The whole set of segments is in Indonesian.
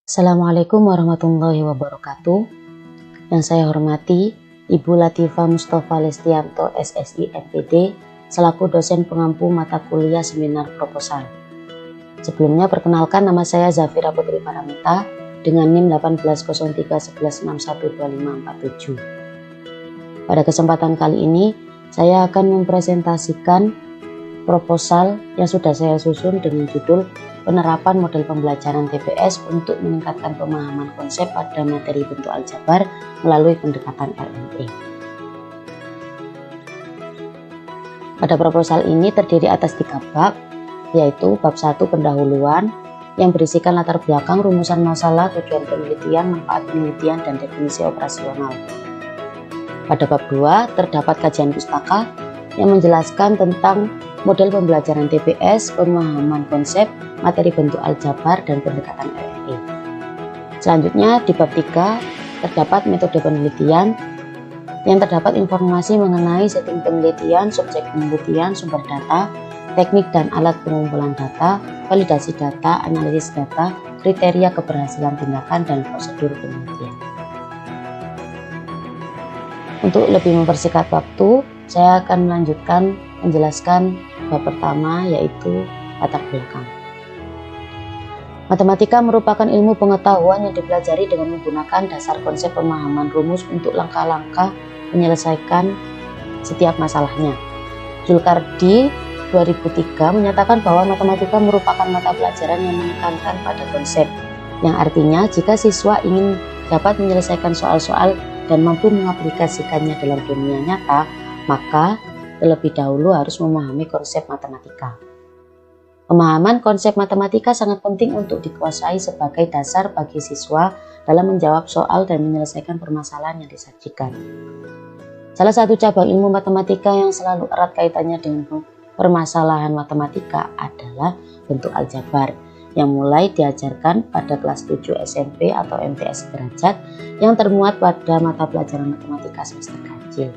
Assalamualaikum warahmatullahi wabarakatuh. Yang saya hormati Ibu Latifah Mustafa Lestianto SSI MPD selaku dosen pengampu mata kuliah seminar proposal. Sebelumnya perkenalkan, nama saya Zafira Putri Paramita dengan NIM 180311612547. Pada kesempatan kali ini saya akan mempresentasikan proposal yang sudah saya susun dengan judul penerapan model pembelajaran TPS untuk meningkatkan pemahaman konsep pada materi bentuk aljabar melalui pendekatan RME. Pada proposal ini terdiri atas 3 bab, yaitu bab 1 pendahuluan yang berisikan latar belakang, rumusan masalah, tujuan penelitian, manfaat penelitian, dan definisi operasional. Pada bab 2 terdapat kajian pustaka yang menjelaskan tentang model pembelajaran TPS, pemahaman konsep, materi bentuk aljabar, dan pendekatan RME. Selanjutnya di bab 3 terdapat metode penelitian yang terdapat informasi mengenai setting penelitian, subjek penelitian, sumber data, teknik dan alat pengumpulan data, validasi data, analisis data, kriteria keberhasilan tindakan, dan prosedur penelitian. Untuk lebih mempersingkat waktu, saya akan melanjutkan menjelaskan bab pertama, yaitu latar belakang. Matematika merupakan ilmu pengetahuan yang dipelajari dengan menggunakan dasar konsep pemahaman rumus untuk langkah-langkah menyelesaikan setiap masalahnya. Zulkardi 2003 menyatakan bahwa matematika merupakan mata pelajaran yang menekankan pada konsep, yang artinya jika siswa ingin dapat menyelesaikan soal-soal dan mampu mengaplikasikannya dalam dunia nyata, maka terlebih dahulu harus memahami konsep matematika. Pemahaman konsep matematika sangat penting untuk dikuasai sebagai dasar bagi siswa dalam menjawab soal dan menyelesaikan permasalahan yang disajikan. Salah satu cabang ilmu matematika yang selalu erat kaitannya dengan permasalahan matematika adalah bentuk aljabar, yang mulai diajarkan pada kelas 7 SMP atau MTS derajat yang termuat pada mata pelajaran matematika semester ganjil.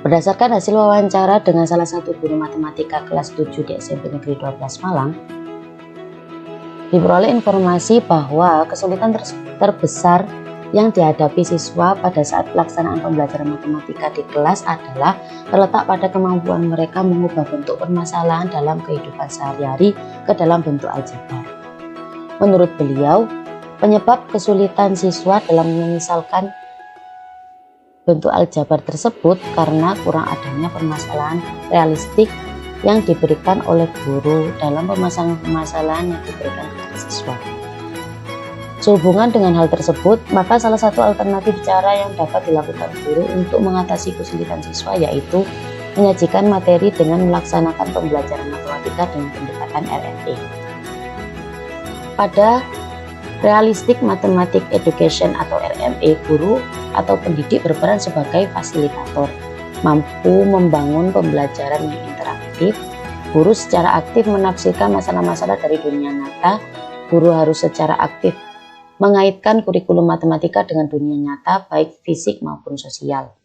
Berdasarkan hasil wawancara dengan salah satu guru matematika kelas 7 di SMP Negeri 12 Malang, diperoleh informasi bahwa kesulitan terbesar yang dihadapi siswa pada saat pelaksanaan pembelajaran matematika di kelas adalah terletak pada kemampuan mereka mengubah bentuk permasalahan dalam kehidupan sehari-hari ke dalam bentuk aljabar. Menurut beliau, penyebab kesulitan siswa dalam menyimpulkan bentuk aljabar tersebut karena kurang adanya permasalahan realistik yang diberikan oleh guru dalam pemasangan permasalahan yang diberikan kepada siswa. Sehubungan dengan hal tersebut, maka salah satu alternatif cara yang dapat dilakukan guru untuk mengatasi kesulitan siswa yaitu menyajikan materi dengan melaksanakan pembelajaran matematika dengan pendekatan RME. Pada Realistic Mathematics Education atau RME, guru atau pendidik berperan sebagai fasilitator, mampu membangun pembelajaran yang interaktif. Guru secara aktif menafsirkan masalah-masalah dari dunia nyata. Guru harus secara aktif mengaitkan kurikulum matematika dengan dunia nyata, baik fisik maupun sosial.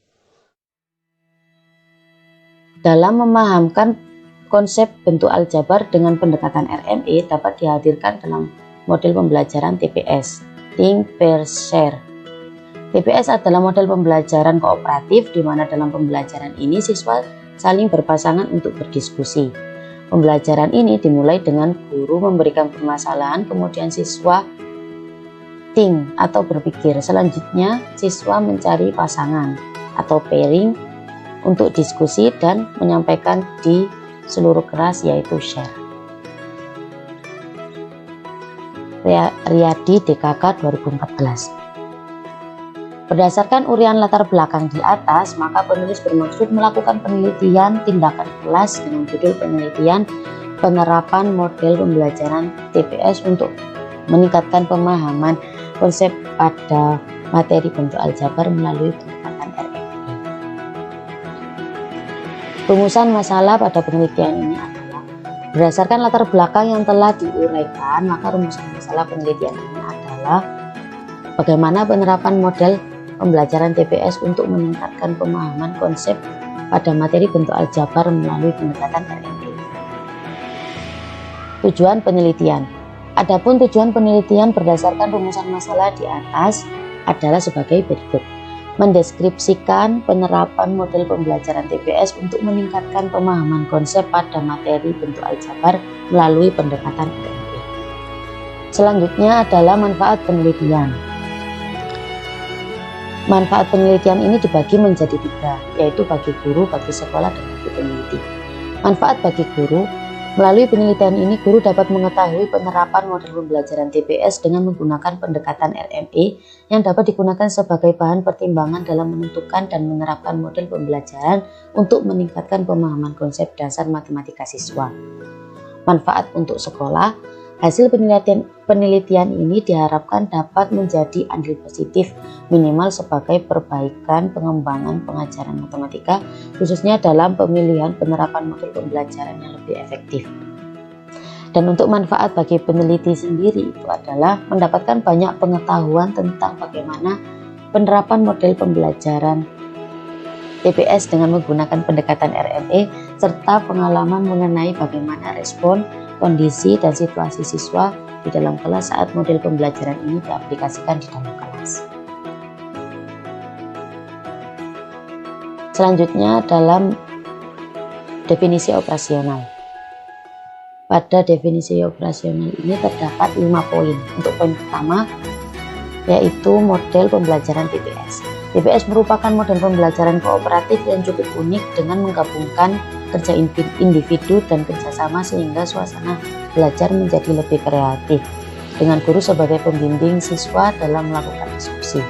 Dalam memahamkan konsep bentuk aljabar dengan pendekatan RME dapat dihadirkan dalam model pembelajaran TPS, Think, Pair, Share. TPS adalah model pembelajaran kooperatif di mana dalam pembelajaran ini siswa saling berpasangan untuk berdiskusi. Pembelajaran ini dimulai dengan guru memberikan permasalahan, kemudian siswa think atau berpikir. Selanjutnya siswa mencari pasangan atau pairing untuk diskusi dan menyampaikan di seluruh kelas, yaitu share. Riyadi DKK 2014. Berdasarkan uraian latar belakang di atas, maka penulis bermaksud melakukan penelitian tindakan kelas dengan judul penelitian penerapan model pembelajaran TPS untuk meningkatkan pemahaman konsep pada materi bentuk aljabar melalui pendekatan RME. Rumusan masalah pada penelitian ini adalah berdasarkan latar belakang yang telah diuraikan, maka rumusan masalah penelitian ini adalah bagaimana penerapan model pembelajaran TPS untuk meningkatkan pemahaman konsep pada materi bentuk aljabar melalui pendekatan RME. Tujuan penelitian Adapun tujuan penelitian berdasarkan rumusan masalah di atas adalah sebagai berikut. Mendeskripsikan penerapan model pembelajaran TPS untuk meningkatkan pemahaman konsep pada materi bentuk aljabar melalui pendekatan RMP. Selanjutnya adalah manfaat penelitian. Manfaat penelitian ini dibagi menjadi 3, yaitu bagi guru, bagi sekolah, dan bagi peneliti. Manfaat bagi guru, melalui penelitian ini guru dapat mengetahui penerapan model pembelajaran TPS dengan menggunakan pendekatan RME yang dapat digunakan sebagai bahan pertimbangan dalam menentukan dan menerapkan model pembelajaran untuk meningkatkan pemahaman konsep dasar matematika siswa. Manfaat untuk sekolah, hasil penelitian ini diharapkan dapat menjadi andil positif minimal sebagai perbaikan pengembangan pengajaran matematika, khususnya dalam pemilihan penerapan model pembelajaran yang lebih efektif. Dan untuk manfaat bagi peneliti sendiri itu adalah mendapatkan banyak pengetahuan tentang bagaimana penerapan model pembelajaran TPS dengan menggunakan pendekatan RME, serta pengalaman mengenai bagaimana respon, kondisi, dan situasi siswa di dalam kelas saat model pembelajaran ini diaplikasikan di dalam kelas. Selanjutnya dalam definisi operasional. Pada definisi operasional ini terdapat 5 poin. Untuk poin pertama yaitu model pembelajaran TPS. TPS merupakan model pembelajaran kooperatif yang cukup unik dengan menggabungkan kerja individu dan kerjasama sehingga suasana belajar menjadi lebih kreatif dengan guru sebagai pembimbing siswa dalam melakukan diskusi.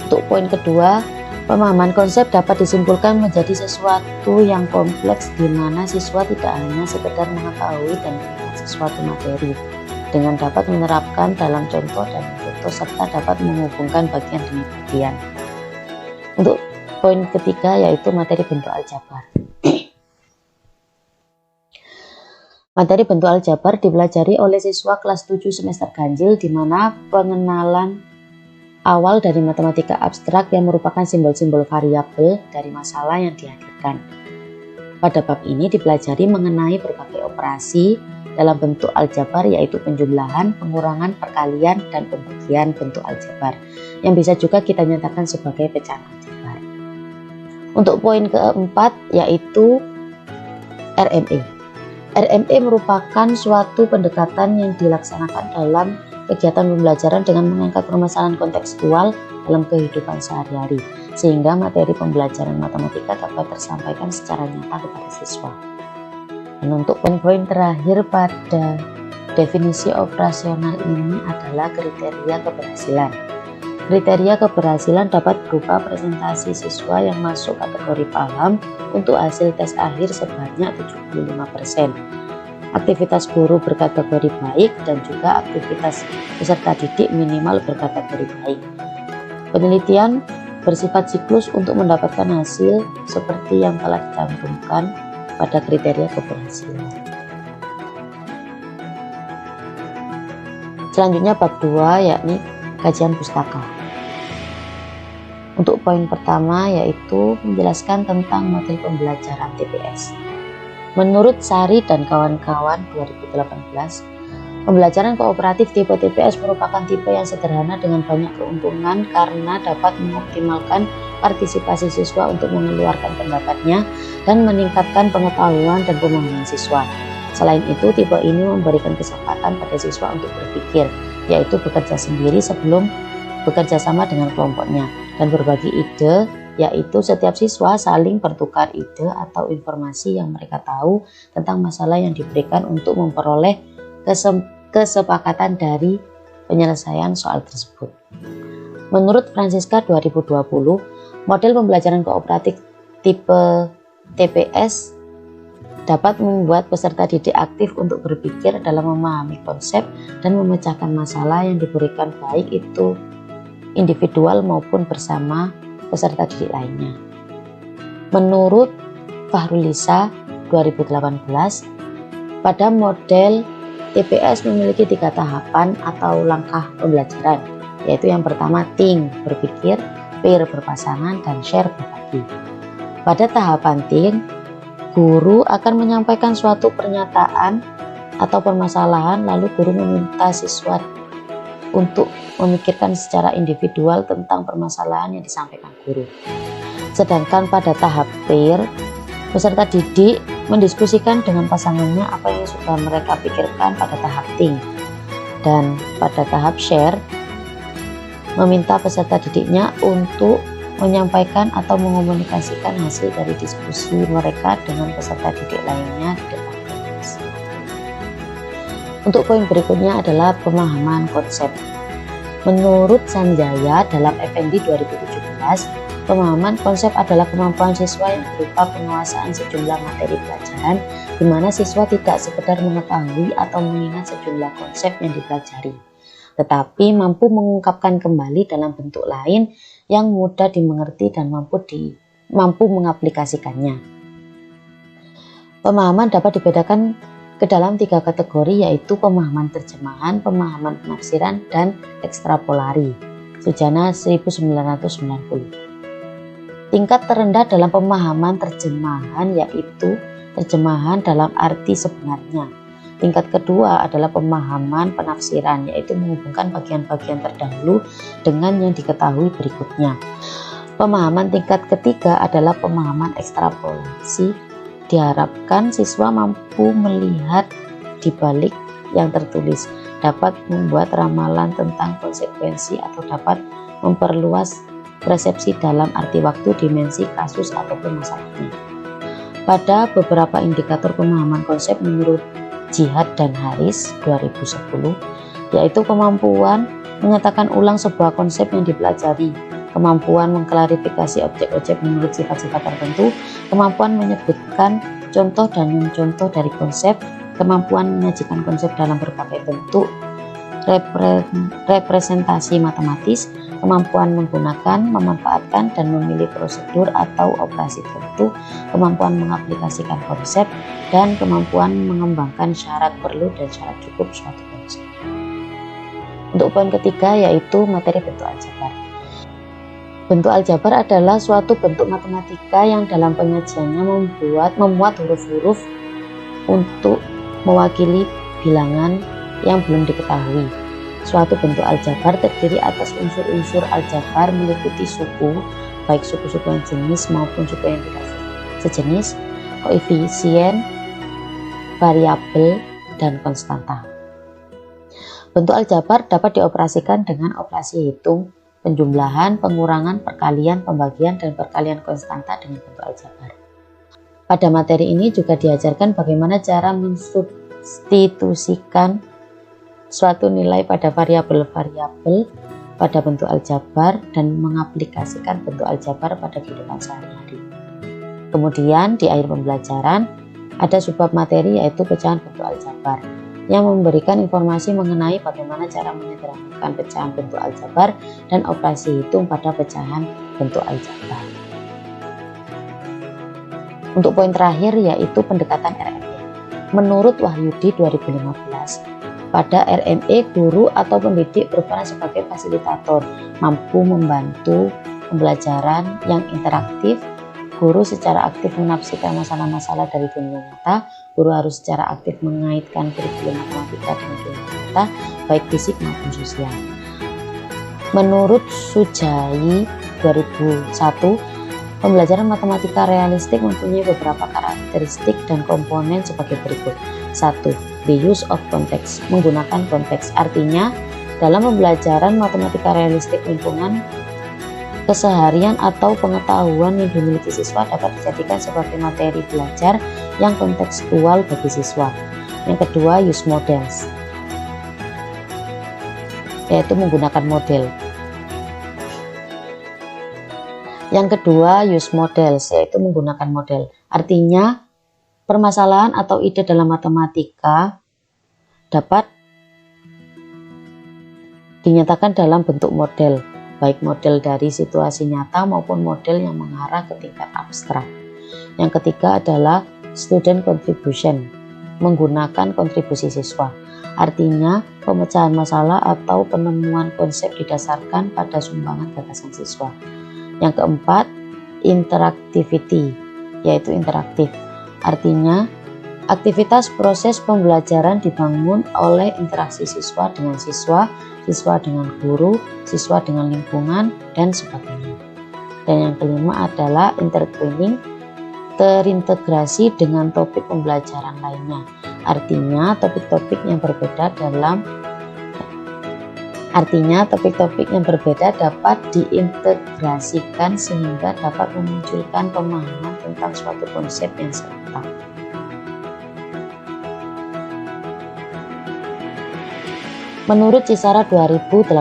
Untuk poin kedua, pemahaman konsep dapat disimpulkan menjadi sesuatu yang kompleks di mana siswa tidak hanya sekedar mengetahui dan mengingat sesuatu materi dengan dapat menerapkan dalam contoh dan contoh serta dapat menghubungkan bagian demi bagian. Untuk poin ketiga yaitu materi bentuk aljabar. Materi bentuk aljabar dipelajari oleh siswa kelas 7 semester ganjil di mana pengenalan awal dari matematika abstrak yang merupakan simbol-simbol variabel dari masalah yang dihadirkan. Pada bab ini dipelajari mengenai berbagai operasi dalam bentuk aljabar yaitu penjumlahan, pengurangan, perkalian, dan pembagian bentuk aljabar yang bisa juga kita nyatakan sebagai pecahan aljabar. Untuk poin keempat yaitu RME. RME merupakan suatu pendekatan yang dilaksanakan dalam kegiatan pembelajaran dengan mengangkat permasalahan kontekstual dalam kehidupan sehari-hari, sehingga materi pembelajaran matematika dapat tersampaikan secara nyata kepada siswa. Dan untuk poin-poin terakhir pada definisi operasional ini adalah kriteria keberhasilan. Kriteria keberhasilan dapat berupa presentasi siswa yang masuk kategori paham untuk hasil tes akhir sebanyak 75%. Aktivitas guru berkategori baik dan juga aktivitas peserta didik minimal berkategori baik. Penelitian bersifat siklus untuk mendapatkan hasil seperti yang telah dicantumkan pada kriteria keberhasilan. Selanjutnya bab 2 yakni kajian pustaka. Untuk poin pertama yaitu menjelaskan tentang model pembelajaran TPS. Menurut Sari dan kawan-kawan 2018, pembelajaran kooperatif tipe TPS merupakan tipe yang sederhana dengan banyak keuntungan karena dapat mengoptimalkan partisipasi siswa untuk mengeluarkan pendapatnya dan meningkatkan pengetahuan dan pemahaman siswa. Selain itu, tipe ini memberikan kesempatan pada siswa untuk berpikir, yaitu bekerja sendiri sebelum bekerja sama dengan kelompoknya, dan berbagi ide, yaitu setiap siswa saling bertukar ide atau informasi yang mereka tahu tentang masalah yang diberikan untuk memperoleh kesepakatan dari penyelesaian soal tersebut. Menurut Francisca 2020, model pembelajaran kooperatif tipe TPS dapat membuat peserta didik aktif untuk berpikir dalam memahami konsep dan memecahkan masalah yang diberikan baik itu individual maupun bersama peserta didik lainnya. Menurut Fahrulisa 2018, pada model TPS memiliki 3 tahapan atau langkah pembelajaran, yaitu yang pertama think, berpikir, peer, berpasangan, dan share, berbagi. Pada tahapan think, guru akan menyampaikan suatu pernyataan atau permasalahan, lalu guru meminta siswa untuk memikirkan secara individual tentang permasalahan yang disampaikan guru. Sedangkan pada tahap peer, peserta didik mendiskusikan dengan pasangannya apa yang sudah mereka pikirkan pada tahap T. Dan pada tahap share, meminta peserta didiknya untuk menyampaikan atau mengomunikasikan hasil dari diskusi mereka dengan peserta didik lainnya di depan kelas. Untuk poin berikutnya adalah pemahaman konsep. Menurut Sanjaya dalam FND 2017, pemahaman konsep adalah kemampuan siswa yang berupa penguasaan sejumlah materi pelajaran, di mana siswa tidak sekedar mengetahui atau mengingat sejumlah konsep yang dipelajari, tetapi mampu mengungkapkan kembali dalam bentuk lain yang mudah dimengerti dan mampu mengaplikasikannya. Pemahaman dapat dibedakan ke dalam 3 kategori, yaitu pemahaman terjemahan, pemahaman penafsiran, dan ekstrapolari. Sujana 1990. Tingkat terendah dalam pemahaman terjemahan yaitu terjemahan dalam arti sebenarnya. Tingkat kedua adalah pemahaman penafsiran, yaitu menghubungkan bagian-bagian terdahulu dengan yang diketahui berikutnya. Pemahaman tingkat ketiga adalah pemahaman ekstrapolasi. Diharapkan siswa mampu melihat di balik yang tertulis, dapat membuat ramalan tentang konsekuensi, atau dapat memperluas persepsi dalam arti waktu, dimensi, kasus, ataupun masalahnya. Pada beberapa indikator pemahaman konsep menurut Jihad dan Haris 2010, yaitu kemampuan menyatakan ulang sebuah konsep yang dipelajari, kemampuan mengklarifikasi objek-objek menurut sifat-sifat tertentu, kemampuan menyebutkan contoh dan contoh dari konsep, kemampuan menyajikan konsep dalam berbagai bentuk representasi matematis, kemampuan menggunakan, memanfaatkan, dan memilih prosedur atau operasi tertentu, kemampuan mengaplikasikan konsep, dan kemampuan mengembangkan syarat perlu dan syarat cukup suatu konsep. Untuk poin ketiga yaitu materi bentuk aljabar. Bentuk aljabar adalah suatu bentuk matematika yang dalam penyajiannya memuat huruf-huruf untuk mewakili bilangan yang belum diketahui. Suatu bentuk aljabar terdiri atas unsur-unsur aljabar meliputi suku, baik suku-suku yang jenis maupun suku yang tidak sejenis, koefisien, variabel, dan konstanta. Bentuk aljabar dapat dioperasikan dengan operasi hitung, penjumlahan, pengurangan, perkalian, pembagian, dan perkalian konstanta dengan bentuk aljabar. Pada materi ini juga diajarkan bagaimana cara mensubstitusikan suatu nilai pada variabel-variabel pada bentuk aljabar dan mengaplikasikan bentuk aljabar pada kehidupan sehari-hari. Kemudian di akhir pembelajaran ada subbab materi yaitu pecahan bentuk aljabar yang memberikan informasi mengenai bagaimana cara menyederhanakan pecahan bentuk aljabar dan operasi hitung pada pecahan bentuk aljabar. Untuk poin terakhir yaitu pendekatan RME. Menurut Wahyudi 2015, pada RME, guru atau pendidik berperan sebagai fasilitator, mampu membantu pembelajaran yang interaktif. Guru secara aktif menafsirkan masalah-masalah dari dunia nyata. Guru harus secara aktif mengaitkan kurikulum matematika dengan dunia nyata, baik fisik maupun sosial. Menurut Sujai 2001, pembelajaran matematika realistik mempunyai beberapa karakteristik dan komponen sebagai berikut. 1. The use of context, menggunakan konteks. Artinya, dalam pembelajaran matematika realistik lingkungan, keseharian atau pengetahuan yang dimiliki siswa dapat dijadikan sebagai materi belajar yang kontekstual bagi siswa. Yang kedua, use models, yaitu menggunakan model. Yang kedua, use models, yaitu menggunakan model. Artinya, permasalahan atau ide dalam matematika dapat dinyatakan dalam bentuk model, baik model dari situasi nyata maupun model yang mengarah ke tingkat abstrak. Yang ketiga adalah student contribution, menggunakan kontribusi siswa. Artinya, pemecahan masalah atau penemuan konsep didasarkan pada sumbangan gagasan siswa. Yang keempat, interactivity, yaitu interaktif. Artinya, Aktivitas proses pembelajaran dibangun oleh interaksi siswa dengan siswa, siswa dengan guru, siswa dengan lingkungan, dan sebagainya. Dan yang kelima adalah intertwining, terintegrasi dengan topik pembelajaran lainnya. Artinya topik-topik yang berbeda dapat diintegrasikan sehingga dapat memunculkan pemahaman tentang suatu konsep yang serupa. Menurut Cisara 2018,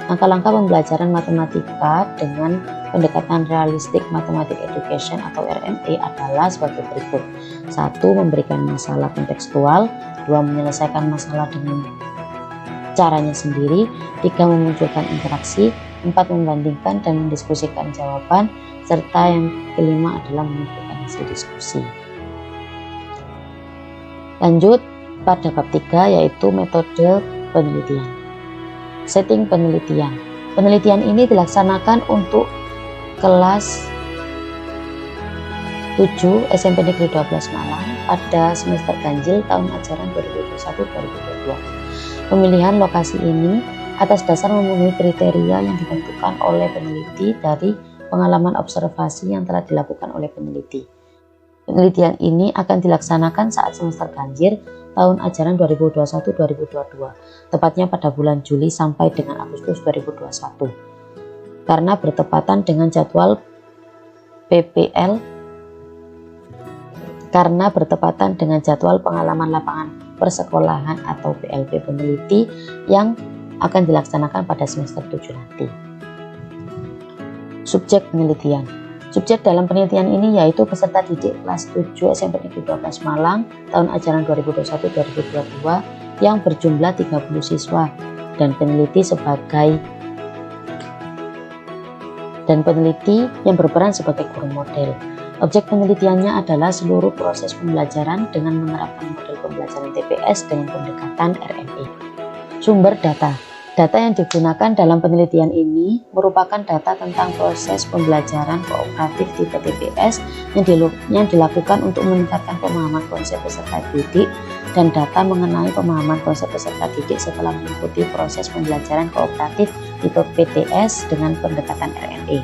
langkah-langkah pembelajaran matematika dengan pendekatan realistic mathematics education atau RME adalah sebagai berikut. 1. Memberikan masalah kontekstual. 2. Menyelesaikan masalah dengan caranya sendiri. 3. Memunculkan interaksi. 4. Membandingkan dan mendiskusikan jawaban. Serta yang kelima adalah menentukan hasil diskusi. Lanjut pada bab 3, yaitu metode penelitian. Setting penelitian. Penelitian ini dilaksanakan untuk kelas 7 SMP Negeri 12 Malang pada semester ganjil tahun ajaran 2021-2022. Pemilihan lokasi ini atas dasar memenuhi kriteria yang ditentukan oleh peneliti dari pengalaman observasi yang telah dilakukan oleh peneliti. Penelitian ini akan dilaksanakan saat semester ganjil tahun ajaran 2021-2022, tepatnya pada bulan Juli sampai dengan Agustus 2021. Karena bertepatan dengan jadwal pengalaman lapangan persekolahan atau PLP peneliti yang akan dilaksanakan pada semester 7 nanti. Subjek penelitian. Subjek dalam penelitian ini yaitu peserta didik kelas 7 SMP Negeri 12 Malang tahun ajaran 2021-2022 yang berjumlah 30 siswa dan peneliti yang berperan sebagai guru model. Objek penelitiannya adalah seluruh proses pembelajaran dengan menerapkan model pembelajaran TPS dengan pendekatan RME. Sumber data. Data yang digunakan dalam penelitian ini merupakan data tentang proses pembelajaran kooperatif tipe TPS yang dilakukan untuk meningkatkan pemahaman konsep peserta didik dan data mengenai pemahaman konsep peserta didik setelah mengikuti proses pembelajaran kooperatif tipe PTS dengan pendekatan RME.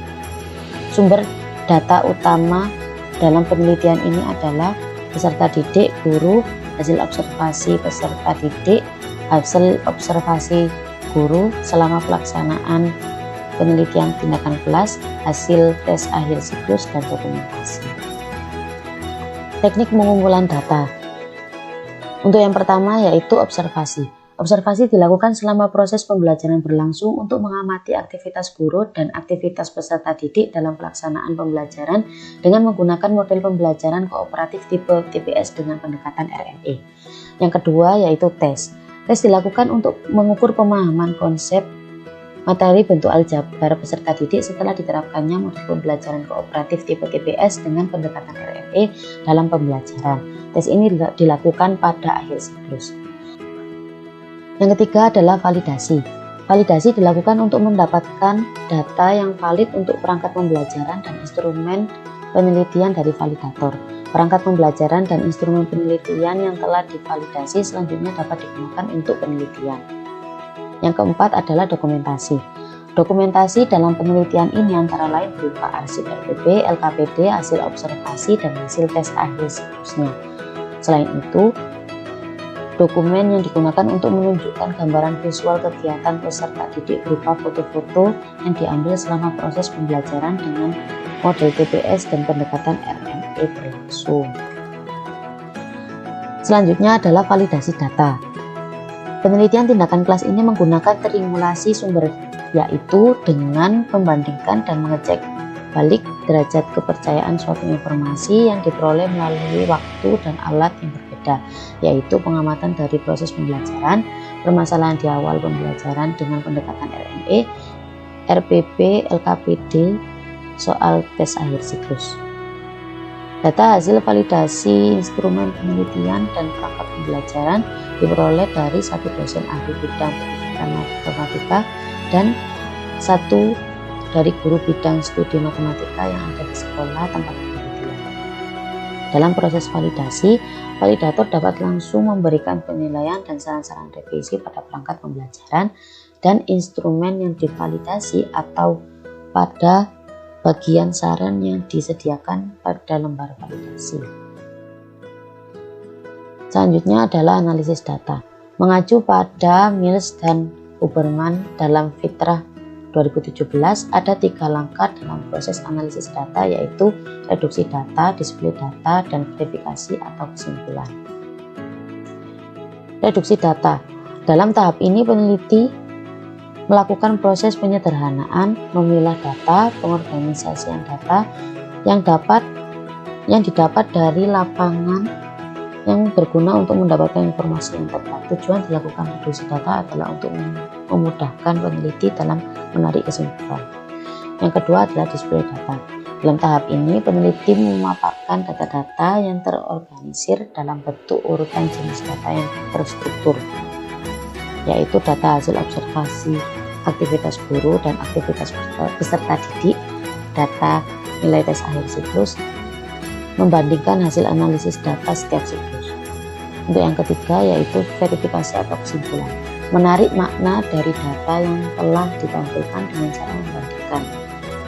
Sumber data utama dalam penelitian ini adalah peserta didik, guru, hasil observasi peserta didik, hasil observasi guru selama pelaksanaan penelitian tindakan kelas, hasil tes akhir siklus, dan dokumentasi. Teknik pengumpulan data. Untuk yang pertama yaitu observasi. Observasi dilakukan selama proses pembelajaran berlangsung untuk mengamati aktivitas guru dan aktivitas peserta didik dalam pelaksanaan pembelajaran dengan menggunakan model pembelajaran kooperatif tipe TPS dengan pendekatan RME. Yang kedua yaitu tes. Tes dilakukan untuk mengukur pemahaman konsep materi bentuk aljabar peserta didik setelah diterapkannya model pembelajaran kooperatif tipe TPS dengan pendekatan RME dalam pembelajaran. Tes ini dilakukan pada akhir siklus. Yang ketiga adalah validasi. Validasi dilakukan untuk mendapatkan data yang valid untuk perangkat pembelajaran dan instrumen penelitian dari validator. Perangkat pembelajaran dan instrumen penelitian yang telah divalidasi selanjutnya dapat digunakan untuk penelitian. Yang keempat adalah dokumentasi. Dokumentasi dalam penelitian ini antara lain berupa arsip RPP, LKPD, hasil observasi, dan hasil tes akhir siklusnya. Selain itu, dokumen yang digunakan untuk menunjukkan gambaran visual kegiatan peserta didik berupa foto-foto yang diambil selama proses pembelajaran dengan model TPS dan pendekatan RME berlangsung. Selanjutnya adalah validasi data. Penelitian tindakan kelas ini menggunakan trimulasi sumber, yaitu dengan membandingkan dan mengecek balik derajat kepercayaan suatu informasi yang diperoleh melalui waktu dan alat yang berbeda, yaitu pengamatan dari proses pembelajaran, permasalahan di awal pembelajaran dengan pendekatan RME, RPP, LKPD, soal tes akhir siklus. Data hasil validasi instrumen penelitian dan perangkat pembelajaran diperoleh dari satu dosen ahli bidang pendidikan matematika dan satu dari guru bidang studi matematika yang ada di sekolah tempat penelitian. Dalam proses validasi, validator dapat langsung memberikan penilaian dan saran-saran revisi pada perangkat pembelajaran dan instrumen yang divalidasi atau pada bagian saran yang disediakan pada lembar validasi. Selanjutnya adalah analisis data. Mengacu pada Mills dan Huberman dalam Fitrah 2017, ada 3 langkah dalam proses analisis data, yaitu reduksi data, display data, dan verifikasi atau kesimpulan. Reduksi data. Dalam tahap ini peneliti melakukan proses penyederhanaan, memilah data, pengorganisasian data yang didapat dari lapangan yang berguna untuk mendapatkan informasi yang tepat. Tujuan dilakukan reduksi data adalah untuk memudahkan peneliti dalam menarik kesimpulan. Yang kedua adalah display data. Dalam tahap ini, peneliti memaparkan data-data yang terorganisir dalam bentuk urutan jenis data yang terstruktur, yaitu data hasil observasi aktivitas guru dan aktivitas peserta didik, data nilai tes akhir siklus, membandingkan hasil analisis data setiap siklus. Untuk yang ketiga yaitu verifikasi atau kesimpulan, menarik makna dari data yang telah ditampilkan dengan cara membandingkan,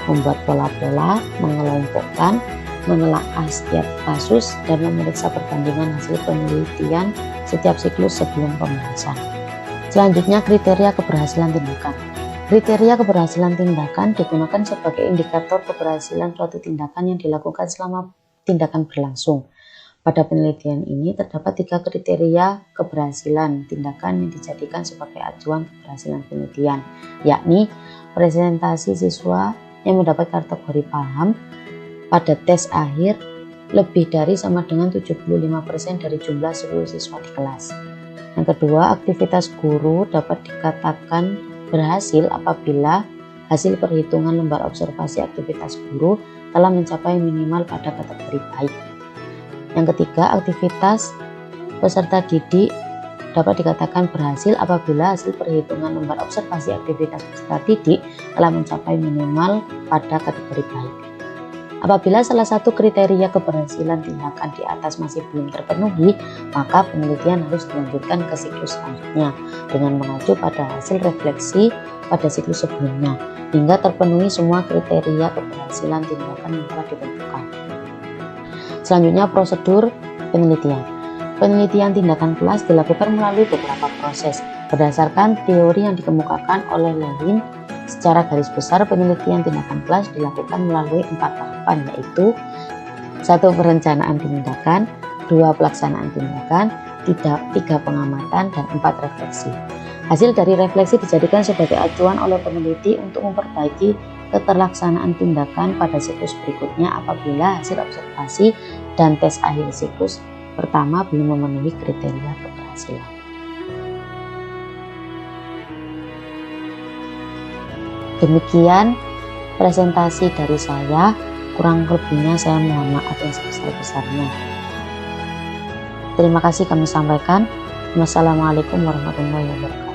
membuat pola-pola, mengelompokkan, menelaah setiap kasus, dan memeriksa perbandingan hasil penelitian setiap siklus sebelum pembahasan. Selanjutnya, kriteria keberhasilan tindakan. Kriteria keberhasilan tindakan digunakan sebagai indikator keberhasilan suatu tindakan yang dilakukan selama tindakan berlangsung. Pada penelitian ini terdapat 3 kriteria keberhasilan tindakan yang dijadikan sebagai acuan keberhasilan penelitian, yakni presentasi siswa yang mendapat kategori paham pada tes akhir lebih dari sama dengan 75% dari jumlah seluruh siswa di kelas. Yang kedua, aktivitas guru dapat dikatakan berhasil apabila hasil perhitungan lembar observasi aktivitas guru telah mencapai minimal pada kategori baik. Yang ketiga, aktivitas peserta didik dapat dikatakan berhasil apabila hasil perhitungan lembar observasi aktivitas peserta didik telah mencapai minimal pada kategori baik. Apabila salah satu kriteria keberhasilan tindakan di atas masih belum terpenuhi, maka penelitian harus dilanjutkan ke siklus selanjutnya dengan mengacu pada hasil refleksi pada siklus sebelumnya hingga terpenuhi semua kriteria keberhasilan tindakan yang telah ditentukan. Selanjutnya, prosedur penelitian. Penelitian tindakan kelas dilakukan melalui beberapa proses. Berdasarkan teori yang dikemukakan oleh Lewin, secara garis besar penelitian tindakan kelas dilakukan melalui 4 tahapan, yaitu 1. Perencanaan tindakan, 2. Pelaksanaan tindakan, 3. Pengamatan, dan 4. Refleksi. Hasil dari refleksi dijadikan sebagai acuan oleh peneliti untuk memperbaiki keterlaksanaan tindakan pada siklus berikutnya apabila hasil observasi dan tes akhir siklus pertama belum memenuhi kriteria keberhasilan. Demikian presentasi dari saya, kurang lebihnya saya mohon maaf yang sebesar-besarnya. Terima kasih kami sampaikan. Wassalamualaikum warahmatullahi wabarakatuh.